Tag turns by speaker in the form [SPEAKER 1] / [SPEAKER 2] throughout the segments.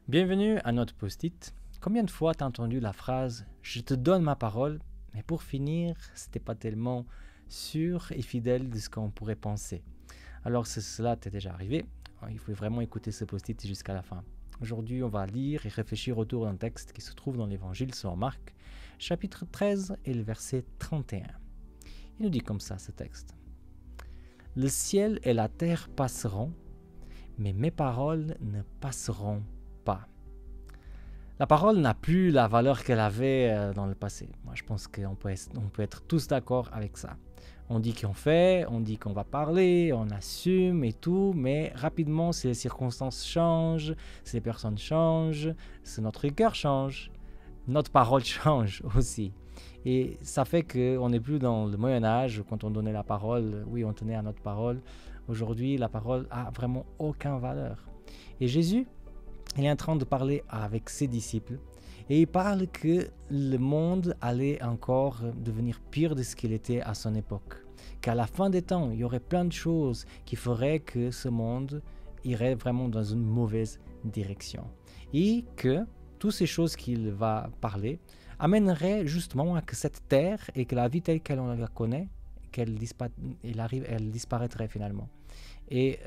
[SPEAKER 1] Bienvenue à notre post-it. Combien de fois t'as entendu la phrase « Je te donne ma parole », mais pour finir, c'était pas tellement sûr et fidèle de ce qu'on pourrait penser. Alors si cela t'est déjà arrivé, il faut vraiment écouter ce post-it jusqu'à la fin. Aujourd'hui, on va lire et réfléchir autour d'un texte qui se trouve dans l'évangile selon Marc, chapitre 13 et le verset 31. Il nous dit comme ça ce texte. « Le ciel et la terre passeront, mais mes paroles ne passeront pas. » La parole n'a plus la valeur qu'elle avait dans le passé. Moi, je pense qu'on peut être tous d'accord avec ça. On dit qu'on fait, on dit qu'on va parler, on assume et tout, mais rapidement, si les circonstances changent, si les personnes changent, si notre cœur change, notre parole change aussi. Et ça fait qu'on n'est plus dans le Moyen-Âge, quand on donnait la parole, oui, on tenait à notre parole. Aujourd'hui, la parole a vraiment aucune valeur. Et Jésus, il est en train de parler avec ses disciples et il parle que le monde allait encore devenir pire de ce qu'il était à son époque. Qu'à la fin des temps, il y aurait plein de choses qui feraient que ce monde irait vraiment dans une mauvaise direction. Et que toutes ces choses qu'il va parler amèneraient justement à que cette terre et que la vie telle qu'elle la connaît, elle disparaîtrait finalement. Et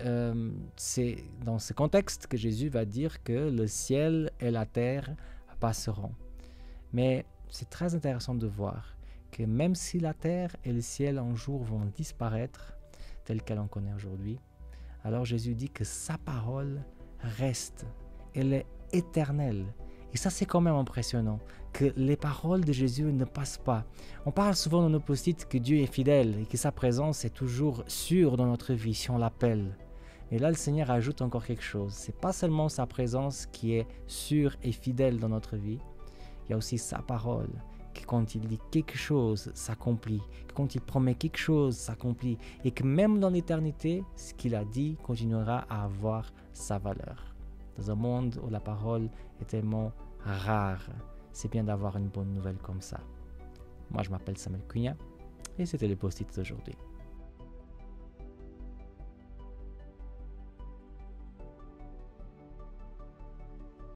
[SPEAKER 1] c'est dans ce contexte que Jésus va dire que le ciel et la terre passeront. Mais c'est très intéressant de voir que même si la terre et le ciel un jour vont disparaître, telle qu'elle en connaît aujourd'hui, alors Jésus dit que sa parole reste, elle est éternelle. Et ça, c'est quand même impressionnant, que les paroles de Jésus ne passent pas. On parle souvent dans nos post-it que Dieu est fidèle et que sa présence est toujours sûre dans notre vie si on l'appelle. Et là, le Seigneur ajoute encore quelque chose. C'est pas seulement sa présence qui est sûre et fidèle dans notre vie, il y a aussi sa parole, que quand il dit quelque chose, s'accomplit. Que quand il promet quelque chose, s'accomplit. Et que même dans l'éternité, ce qu'il a dit continuera à avoir sa valeur. Dans un monde où la parole est tellement rare, c'est bien d'avoir une bonne nouvelle comme ça. Moi, je m'appelle Samuel Cunha et c'était le post-it d'aujourd'hui.